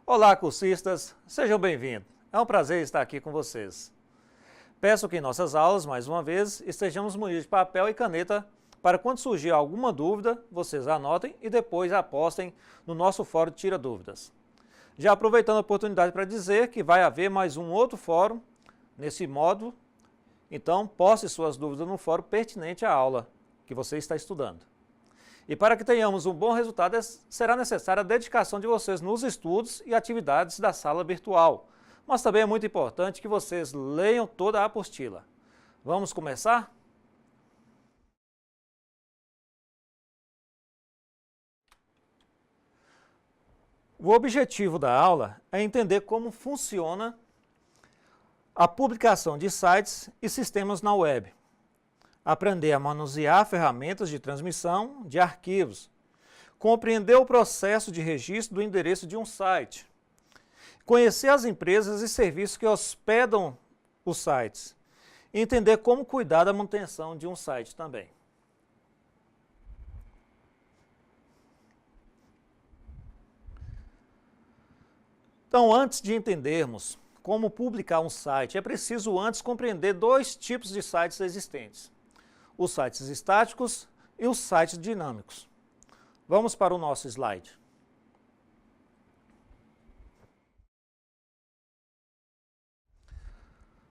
Olá, cursistas! Sejam bem-vindos. É um prazer estar aqui com vocês. Peço que em nossas aulas, mais uma vez, estejamos munidos de papel e caneta para quando surgir alguma dúvida, vocês anotem e depois apostem no nosso fórum de Tira Dúvidas. Já aproveitando a oportunidade para dizer que vai haver mais um outro fórum nesse módulo, então poste suas dúvidas no fórum pertinente à aula que você está estudando. E para que tenhamos um bom resultado, será necessária a dedicação de vocês nos estudos e atividades da sala virtual. Mas também é muito importante que vocês leiam toda a apostila. Vamos começar? O objetivo da aula é entender como funciona a publicação de sites e sistemas na web. Aprender a manusear ferramentas de transmissão de arquivos, compreender o processo de registro do endereço de um site, conhecer as empresas e serviços que hospedam os sites, e entender como cuidar da manutenção de um site também. Então, antes de entendermos como publicar um site, é preciso antes compreender dois tipos de sites existentes: os sites estáticos e os sites dinâmicos. Vamos para o nosso slide.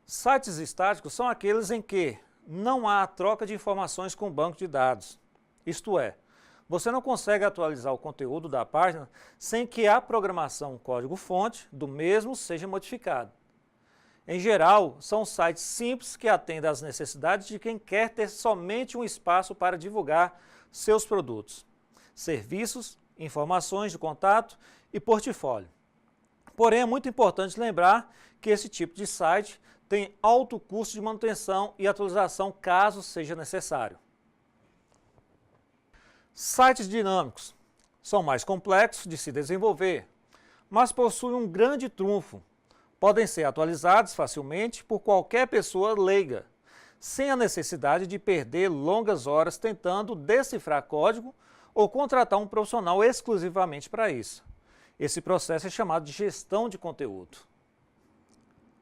Sites estáticos são aqueles em que não há troca de informações com o banco de dados. Isto é, você não consegue atualizar o conteúdo da página sem que a programação código-fonte do mesmo seja modificado. Em geral, são sites simples que atendem às necessidades de quem quer ter somente um espaço para divulgar seus produtos, serviços, informações de contato e portfólio. Porém, é muito importante lembrar que esse tipo de site tem alto custo de manutenção e atualização caso seja necessário. Sites dinâmicos são mais complexos de se desenvolver, mas possuem um grande trunfo. Podem ser atualizados facilmente por qualquer pessoa leiga, sem a necessidade de perder longas horas tentando decifrar código ou contratar um profissional exclusivamente para isso. Esse processo é chamado de gestão de conteúdo.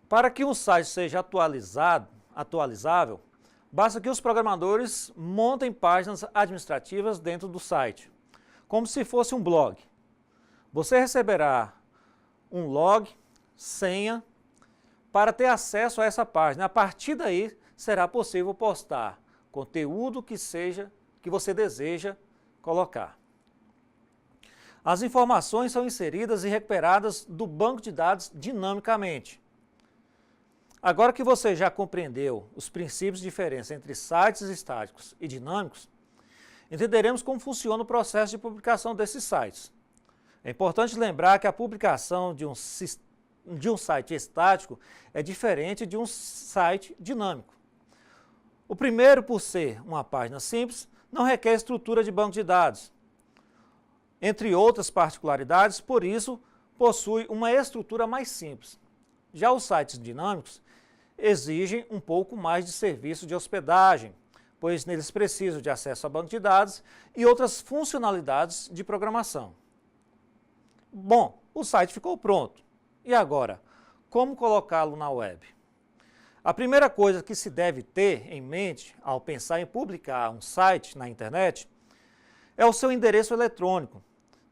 Para que um site seja atualizável, basta que os programadores montem páginas administrativas dentro do site, como se fosse um blog. Você receberá um log, senha, para ter acesso a essa página. A partir daí, será possível postar conteúdo que você deseja colocar. As informações são inseridas e recuperadas do banco de dados dinamicamente. Agora que você já compreendeu os princípios de diferença entre sites estáticos e dinâmicos, entenderemos como funciona o processo de publicação desses sites. É importante lembrar que a publicação de um site estático é diferente de um site dinâmico. O primeiro, por ser uma página simples, não requer estrutura de banco de dados. Entre outras particularidades, por isso, possui uma estrutura mais simples. Já os sites dinâmicos exigem um pouco mais de serviço de hospedagem, pois neles precisam de acesso a banco de dados e outras funcionalidades de programação. Bom, o site ficou pronto. E agora, como colocá-lo na web? A primeira coisa que se deve ter em mente ao pensar em publicar um site na internet é o seu endereço eletrônico,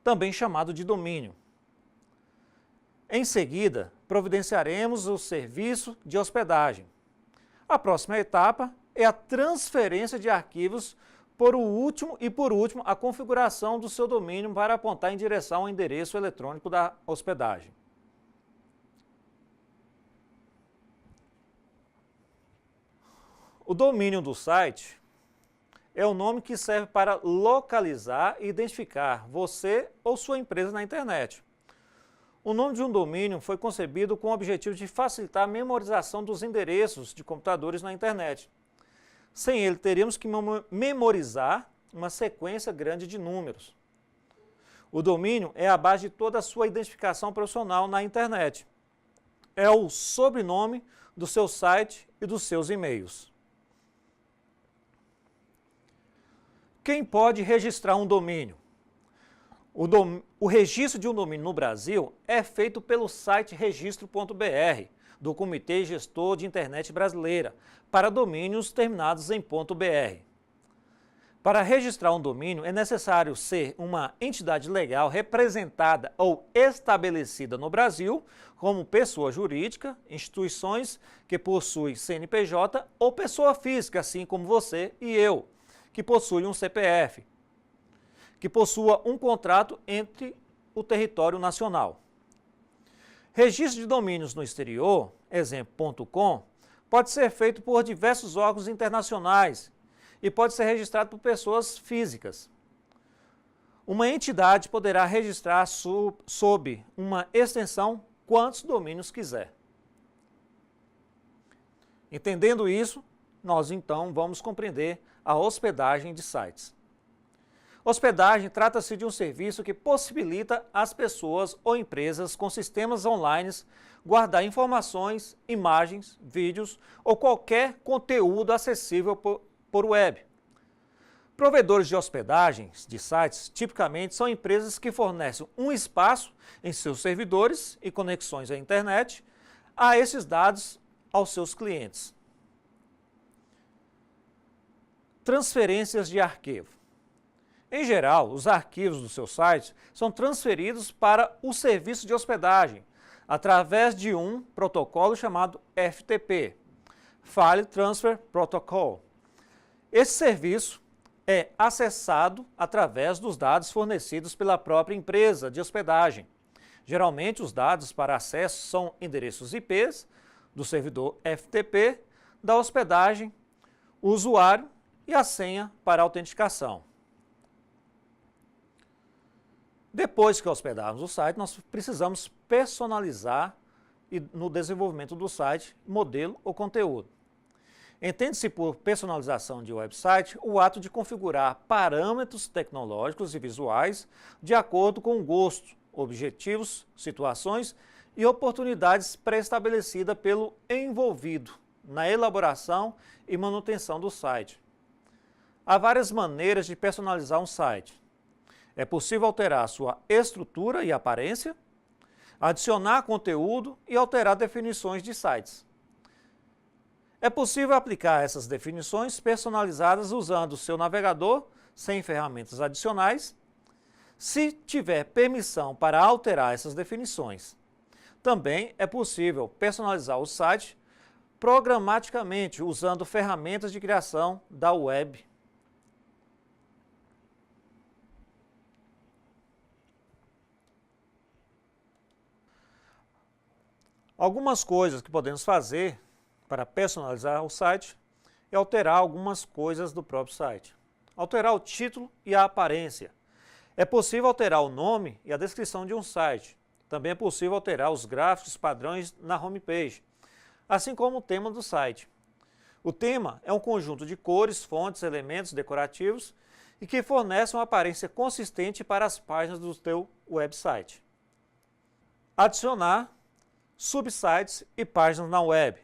também chamado de domínio. Em seguida, providenciaremos o serviço de hospedagem. A próxima etapa é a transferência de arquivos por último, a configuração do seu domínio para apontar em direção ao endereço eletrônico da hospedagem. O domínio do site é o nome que serve para localizar e identificar você ou sua empresa na internet. O nome de um domínio foi concebido com o objetivo de facilitar a memorização dos endereços de computadores na internet. Sem ele, teríamos que memorizar uma sequência grande de números. O domínio é a base de toda a sua identificação profissional na internet. É o sobrenome do seu site e dos seus e-mails. Quem pode registrar um domínio? O registro de um domínio no Brasil é feito pelo site registro.br, do Comitê Gestor de Internet Brasileira, para domínios terminados em .br. Para registrar um domínio, é necessário ser uma entidade legal representada ou estabelecida no Brasil, como pessoa jurídica, instituições que possuem CNPJ ou pessoa física, assim como você e eu, que possui um CPF, que possua um contrato entre o território nacional. Registro de domínios no exterior, exemplo, .com, pode ser feito por diversos órgãos internacionais e pode ser registrado por pessoas físicas. Uma entidade poderá registrar sob uma extensão quantos domínios quiser. Entendendo isso, nós então vamos compreender a hospedagem de sites. Hospedagem trata-se de um serviço que possibilita às pessoas ou empresas com sistemas online guardar informações, imagens, vídeos ou qualquer conteúdo acessível por web. Provedores de hospedagens de sites tipicamente são empresas que fornecem um espaço em seus servidores e conexões à internet a esses dados aos seus clientes. Transferências de arquivo. Em geral, os arquivos do seu site são transferidos para o serviço de hospedagem através de um protocolo chamado FTP, File Transfer Protocol. Esse serviço é acessado através dos dados fornecidos pela própria empresa de hospedagem. Geralmente, os dados para acesso são endereços IPs do servidor FTP, da hospedagem, o usuário e a senha para autenticação. Depois que hospedarmos o site, nós precisamos personalizar no desenvolvimento do site, modelo ou conteúdo. Entende-se por personalização de website o ato de configurar parâmetros tecnológicos e visuais de acordo com o gosto, objetivos, situações e oportunidades pré-estabelecidas pelo envolvido na elaboração e manutenção do site. Há várias maneiras de personalizar um site. É possível alterar sua estrutura e aparência, adicionar conteúdo e alterar definições de sites. É possível aplicar essas definições personalizadas usando o seu navegador, sem ferramentas adicionais, se tiver permissão para alterar essas definições. Também é possível personalizar o site programaticamente usando ferramentas de criação da web. Algumas coisas que podemos fazer para personalizar o site é alterar algumas coisas do próprio site. Alterar o título e a aparência. É possível alterar o nome e a descrição de um site. Também é possível alterar os gráficos padrões na homepage, assim como o tema do site. O tema é um conjunto de cores, fontes, elementos decorativos e que fornece uma aparência consistente para as páginas do teu website. Adicionar subsites e páginas na web.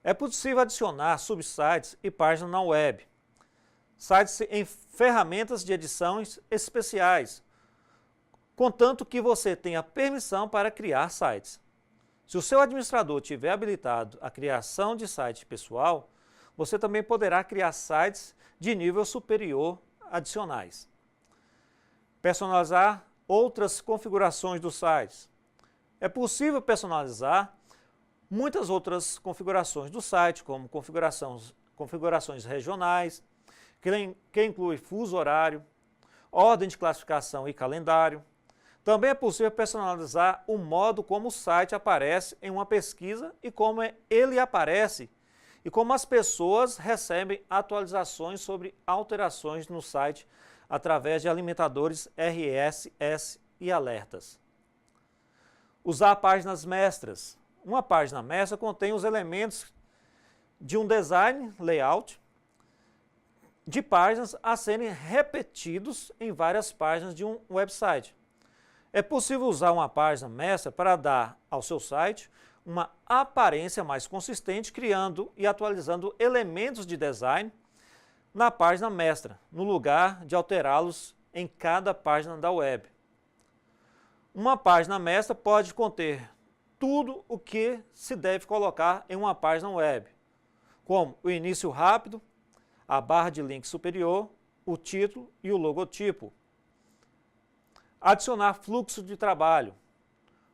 É possível adicionar subsites e páginas na web, sites em ferramentas de edições especiais, contanto que você tenha permissão para criar sites. Se o seu administrador tiver habilitado a criação de site pessoal, você também poderá criar sites de nível superior adicionais. Personalizar outras configurações dos sites. É possível personalizar muitas outras configurações do site, como configurações regionais, que inclui fuso horário, ordem de classificação e calendário. Também é possível personalizar o modo como o site aparece em uma pesquisa e como ele aparece e como as pessoas recebem atualizações sobre alterações no site através de alimentadores RSS e alertas. Usar páginas mestras. Uma página mestra contém os elementos de um design layout de páginas a serem repetidos em várias páginas de um website. É possível usar uma página mestra para dar ao seu site uma aparência mais consistente, criando e atualizando elementos de design na página mestra, no lugar de alterá-los em cada página da web. Uma página mestra pode conter tudo o que se deve colocar em uma página web, como o início rápido, a barra de link superior, o título e o logotipo. Adicionar fluxo de trabalho.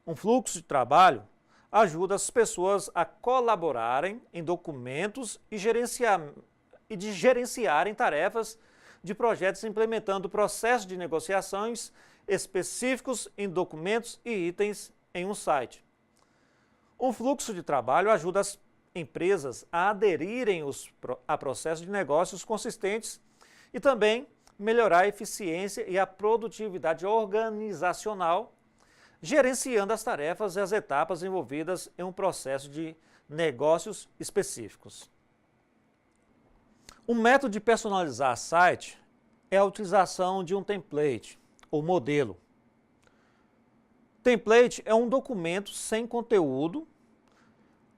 Um fluxo de trabalho ajuda as pessoas a colaborarem em documentos e gerenciarem tarefas de projetos implementando processos de negociações específicos em documentos e itens em um site. Um fluxo de trabalho ajuda as empresas a aderirem a processos de negócios consistentes e também melhorar a eficiência e a produtividade organizacional, gerenciando as tarefas e as etapas envolvidas em um processo de negócios específicos. Um método de personalizar site é a utilização de um template ou modelo. Template é um documento sem conteúdo,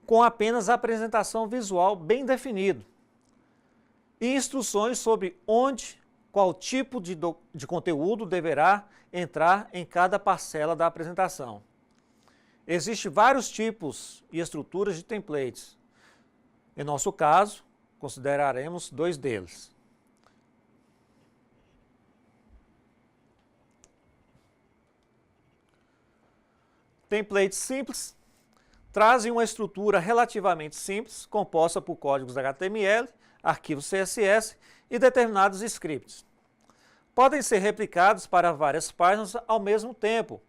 com apenas a apresentação visual bem definido e instruções sobre onde, qual tipo de conteúdo deverá entrar em cada parcela da apresentação. Existem vários tipos e estruturas de templates. Em nosso caso, consideraremos 2 deles. Templates simples trazem uma estrutura relativamente simples, composta por códigos HTML, arquivos CSS e determinados scripts. Podem ser replicados para várias páginas ao mesmo tempo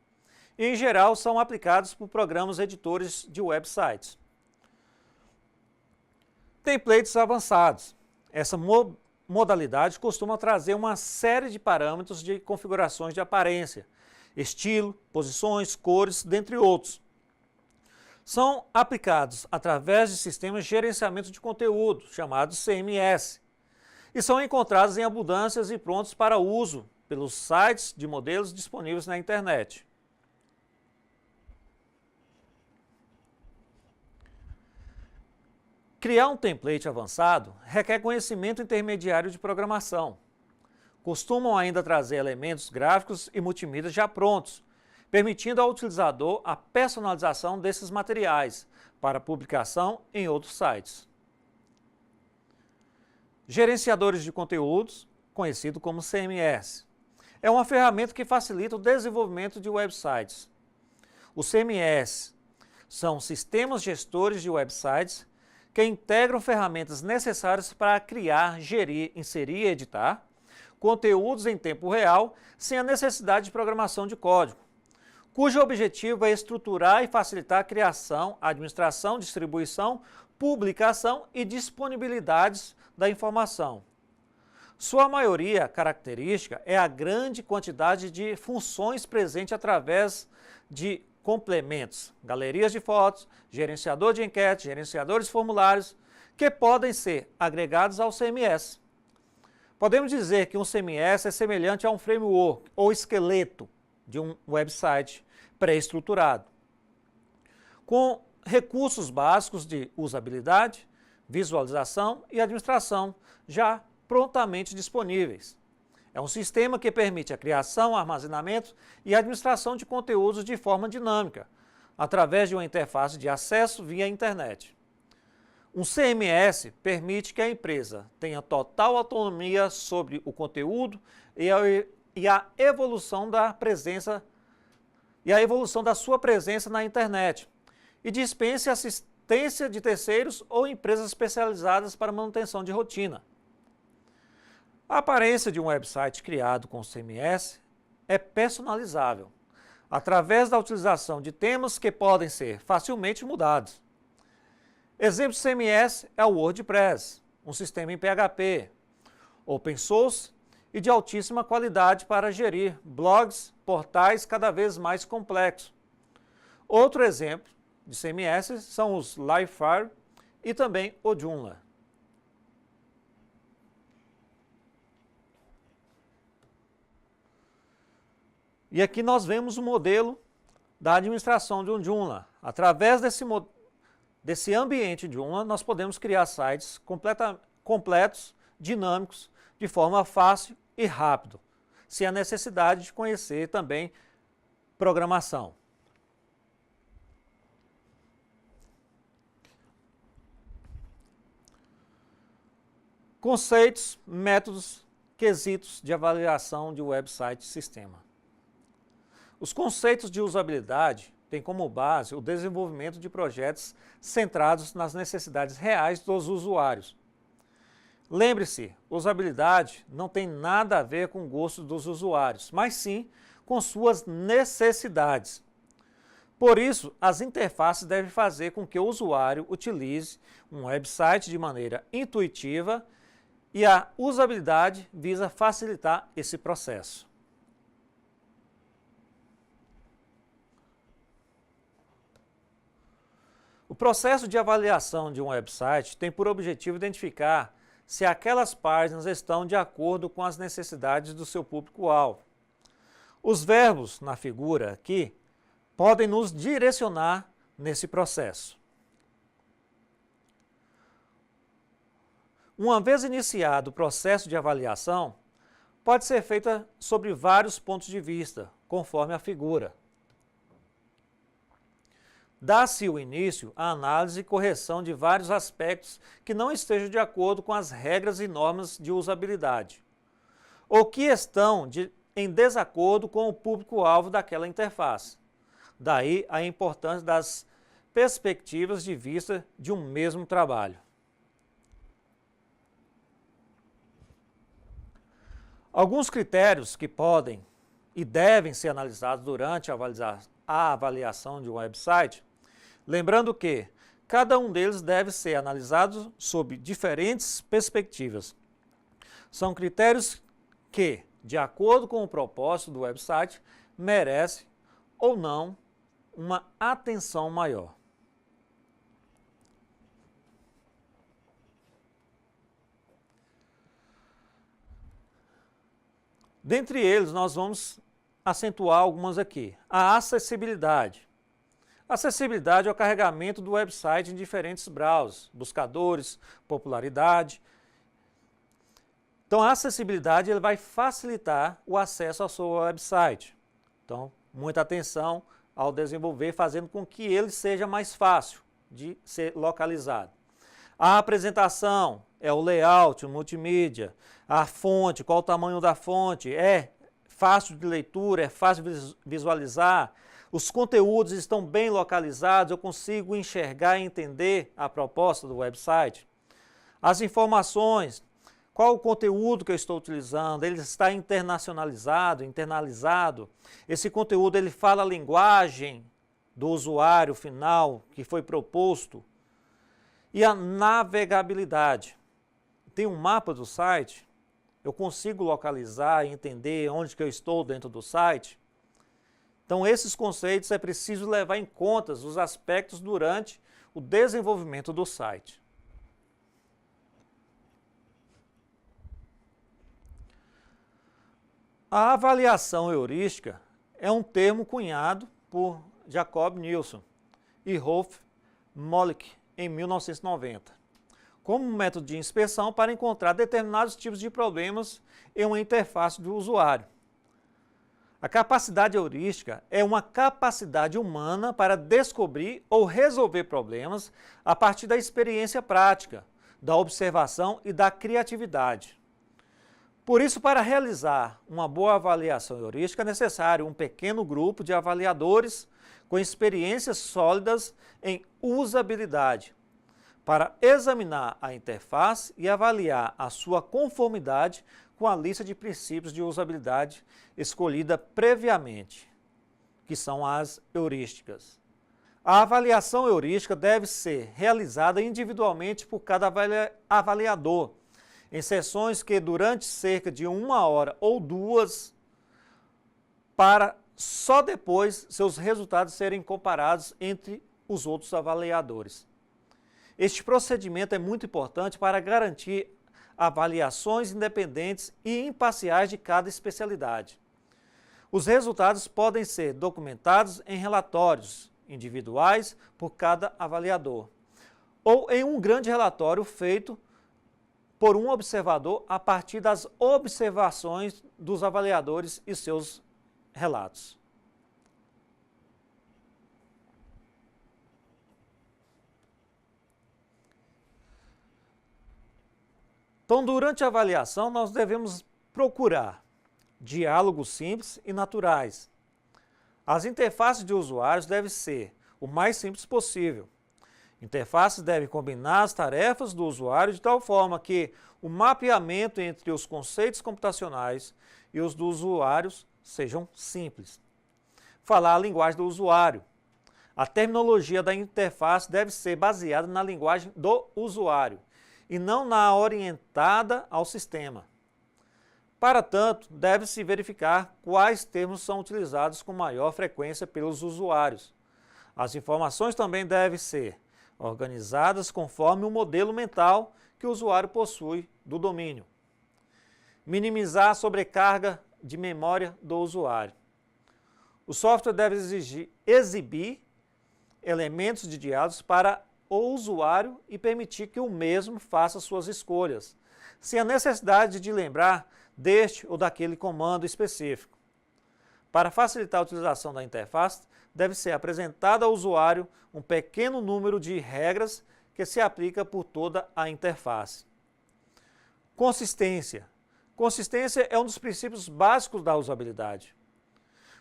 e, em geral, são aplicados por programas editores de websites. Templates avançados. Essa modalidade costuma trazer uma série de parâmetros de configurações de aparência, estilo, posições, cores, dentre outros. São aplicados através de sistemas de gerenciamento de conteúdo, chamados CMS, e são encontrados em abundâncias e prontos para uso pelos sites de modelos disponíveis na internet. Criar um template avançado requer conhecimento intermediário de programação. Costumam ainda trazer elementos gráficos e multimídia já prontos, permitindo ao utilizador a personalização desses materiais para publicação em outros sites. Gerenciadores de conteúdos, conhecido como CMS, é uma ferramenta que facilita o desenvolvimento de websites. Os CMS são sistemas gestores de websites que integram ferramentas necessárias para criar, gerir, inserir e editar conteúdos em tempo real sem a necessidade de programação de código, cujo objetivo é estruturar e facilitar a criação, administração, distribuição, publicação e disponibilidades da informação. Sua maioria característica é a grande quantidade de funções presente através de complementos, galerias de fotos, gerenciador de enquetes, gerenciadores de formulários, que podem ser agregados ao CMS. Podemos dizer que um CMS é semelhante a um framework ou esqueleto de um website pré-estruturado, com recursos básicos de usabilidade, visualização e administração já prontamente disponíveis. É um sistema que permite a criação, armazenamento e administração de conteúdos de forma dinâmica, através de uma interface de acesso via internet. Um CMS permite que a empresa tenha total autonomia sobre o conteúdo e a evolução da sua presença na internet, e dispense assistência de terceiros ou empresas especializadas para manutenção de rotina. A aparência de um website criado com CMS é personalizável, através da utilização de temas que podem ser facilmente mudados. Exemplo de CMS é o WordPress, um sistema em PHP, open source e de altíssima qualidade para gerir blogs, portais cada vez mais complexos. Outro exemplo de CMS são os Livefyre e também o Joomla. E aqui nós vemos o modelo da administração de um Joomla. Através desse ambiente Joomla, nós podemos criar sites completos, dinâmicos, de forma fácil e rápido, se há necessidade de conhecer também programação. Conceitos, métodos, quesitos de avaliação de website e sistema. Os conceitos de usabilidade têm como base o desenvolvimento de projetos centrados nas necessidades reais dos usuários. Lembre-se, usabilidade não tem nada a ver com o gosto dos usuários, mas sim com suas necessidades. Por isso, as interfaces devem fazer com que o usuário utilize um website de maneira intuitiva e a usabilidade visa facilitar esse processo. O processo de avaliação de um website tem por objetivo identificar se aquelas páginas estão de acordo com as necessidades do seu público-alvo. Os verbos na figura aqui podem nos direcionar nesse processo. Uma vez iniciado o processo de avaliação, pode ser feita sobre vários pontos de vista, conforme a figura. Dá-se o início à análise e correção de vários aspectos que não estejam de acordo com as regras e normas de usabilidade, ou que estão em desacordo com o público-alvo daquela interface. Daí a importância das perspectivas de vista de um mesmo trabalho. Alguns critérios que podem e devem ser analisados durante a avaliação de um website, lembrando que cada um deles deve ser analisado sob diferentes perspectivas. São critérios que, de acordo com o propósito do website, merecem ou não uma atenção maior. Dentre eles, nós vamos acentuar algumas aqui. A acessibilidade. Acessibilidade é o carregamento do website em diferentes browsers, buscadores, popularidade. Então, a acessibilidade ele vai facilitar o acesso ao seu website. Então, muita atenção ao desenvolver, fazendo com que ele seja mais fácil de ser localizado. A apresentação é o layout, o multimídia, a fonte, qual o tamanho da fonte, é fácil de leitura, é fácil de visualizar, os conteúdos estão bem localizados, eu consigo enxergar e entender a proposta do website. As informações, qual o conteúdo que eu estou utilizando, ele está internacionalizado, internalizado, esse conteúdo ele fala a linguagem do usuário final que foi proposto. E a navegabilidade. Tem um mapa do site, eu consigo localizar e entender onde que eu estou dentro do site. Então, esses conceitos é preciso levar em conta os aspectos durante o desenvolvimento do site. A avaliação heurística é um termo cunhado por Jacob Nielsen e Rolf Mollek em 1990, como método de inspeção para encontrar determinados tipos de problemas em uma interface do usuário. A capacidade heurística é uma capacidade humana para descobrir ou resolver problemas a partir da experiência prática, da observação e da criatividade. Por isso, para realizar uma boa avaliação heurística, é necessário um pequeno grupo de avaliadores com experiências sólidas em usabilidade, para examinar a interface e avaliar a sua conformidade com a lista de princípios de usabilidade escolhida previamente, que são as heurísticas. A avaliação heurística deve ser realizada individualmente por cada avaliador, em sessões que durante cerca de 1 hora ou 2, para só depois seus resultados serem comparados entre os outros avaliadores. Este procedimento é muito importante para garantir avaliações independentes e imparciais de cada especialidade. Os resultados podem ser documentados em relatórios individuais por cada avaliador, ou em um grande relatório feito por um observador a partir das observações dos avaliadores e seus relatos. Então, durante a avaliação, nós devemos procurar diálogos simples e naturais. As interfaces de usuários devem ser o mais simples possível. Interfaces devem combinar as tarefas do usuário de tal forma que o mapeamento entre os conceitos computacionais e os dos usuários sejam simples. Falar a linguagem do usuário. A terminologia da interface deve ser baseada na linguagem do usuário e não na orientada ao sistema. Para tanto, deve-se verificar quais termos são utilizados com maior frequência pelos usuários. As informações também devem ser organizadas conforme o modelo mental que o usuário possui do domínio. Minimizar a sobrecarga de memória do usuário. O software deve exibir elementos de diálogos para o usuário e permitir que o mesmo faça suas escolhas, sem a necessidade de lembrar deste ou daquele comando específico. Para facilitar a utilização da interface, deve ser apresentado ao usuário um pequeno número de regras que se aplica por toda a interface. Consistência. Consistência é um dos princípios básicos da usabilidade.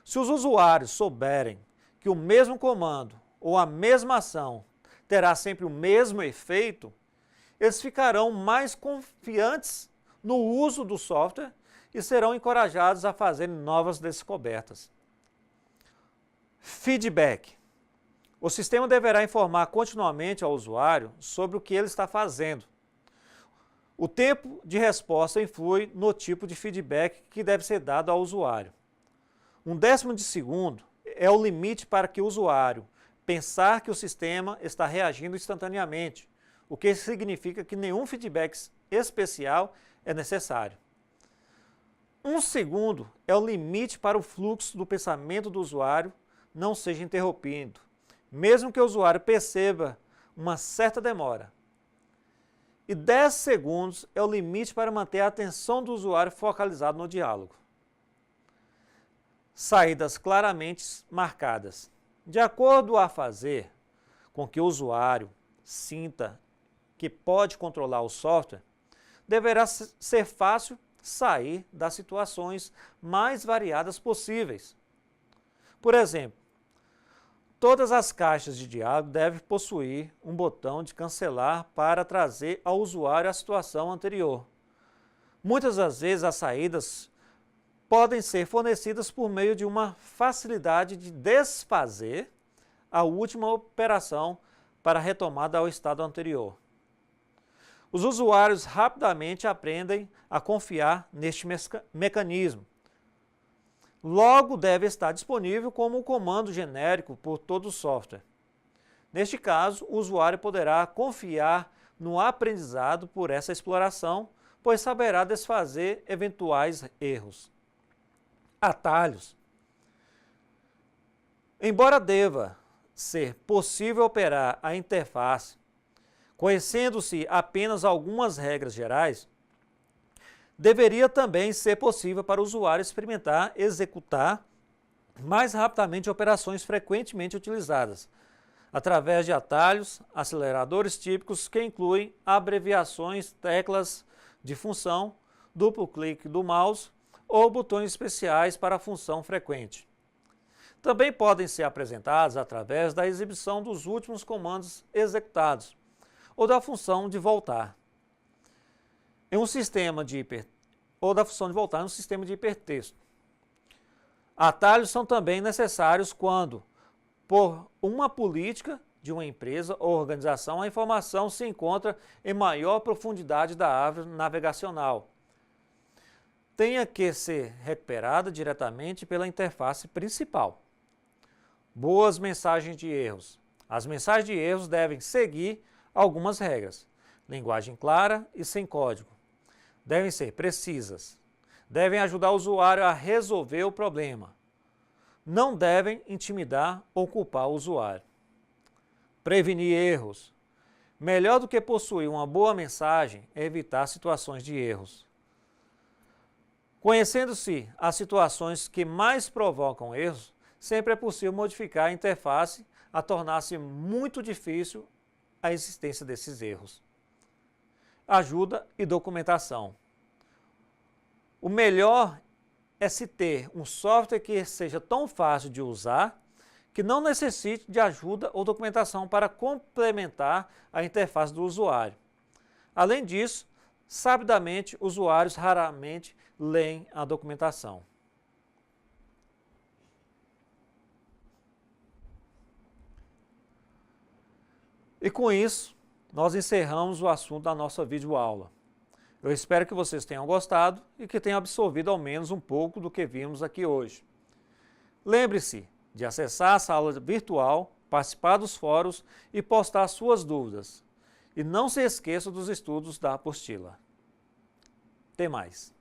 Se os usuários souberem que o mesmo comando ou a mesma ação terá sempre o mesmo efeito, eles ficarão mais confiantes no uso do software e serão encorajados a fazerem novas descobertas. Feedback. O sistema deverá informar continuamente ao usuário sobre o que ele está fazendo. O tempo de resposta influi no tipo de feedback que deve ser dado ao usuário. 1/10 de segundo é o limite para que o usuário pensar que o sistema está reagindo instantaneamente, o que significa que nenhum feedback especial é necessário. 1 segundo é o limite para o fluxo do pensamento do usuário não seja interrompido, mesmo que o usuário perceba uma certa demora. E 10 segundos é o limite para manter a atenção do usuário focalizado no diálogo. Saídas claramente marcadas. De acordo a fazer com que o usuário sinta que pode controlar o software, deverá ser fácil sair das situações mais variadas possíveis. Por exemplo, todas as caixas de diálogo devem possuir um botão de cancelar para trazer ao usuário a situação anterior. Muitas das vezes as saídas podem ser fornecidas por meio de uma facilidade de desfazer a última operação para a retomada ao estado anterior. Os usuários rapidamente aprendem a confiar neste mecanismo. Logo, deve estar disponível como um comando genérico por todo o software. Neste caso, o usuário poderá confiar no aprendizado por essa exploração, pois saberá desfazer eventuais erros. Atalhos. Embora deva ser possível operar a interface conhecendo-se apenas algumas regras gerais, deveria também ser possível para o usuário experimentar executar mais rapidamente operações frequentemente utilizadas, através de atalhos, aceleradores típicos que incluem abreviações, teclas de função, duplo clique do mouse ou botões especiais para a função frequente. Também podem ser apresentados através da exibição dos últimos comandos executados ou da função de voltar. Em um sistema de ou da função de voltar em um sistema de hipertexto. Atalhos são também necessários quando, por uma política de uma empresa ou organização, a informação se encontra em maior profundidade da árvore navegacional. Tenha que ser recuperada diretamente pela interface principal. Boas mensagens de erros. As mensagens de erros devem seguir algumas regras. Linguagem clara e sem código. Devem ser precisas. Devem ajudar o usuário a resolver o problema. Não devem intimidar ou culpar o usuário. Prevenir erros. Melhor do que possuir uma boa mensagem é evitar situações de erros. Conhecendo-se as situações que mais provocam erros, sempre é possível modificar a interface a tornar-se muito difícil a existência desses erros. Ajuda e documentação. O melhor é se ter um software que seja tão fácil de usar que não necessite de ajuda ou documentação para complementar a interface do usuário. Além disso, sabidamente, usuários raramente leem a documentação. E com isso, nós encerramos o assunto da nossa videoaula. Eu espero que vocês tenham gostado e que tenham absorvido ao menos um pouco do que vimos aqui hoje. Lembre-se de acessar a sala virtual, participar dos fóruns e postar suas dúvidas. E não se esqueça dos estudos da apostila. Até mais!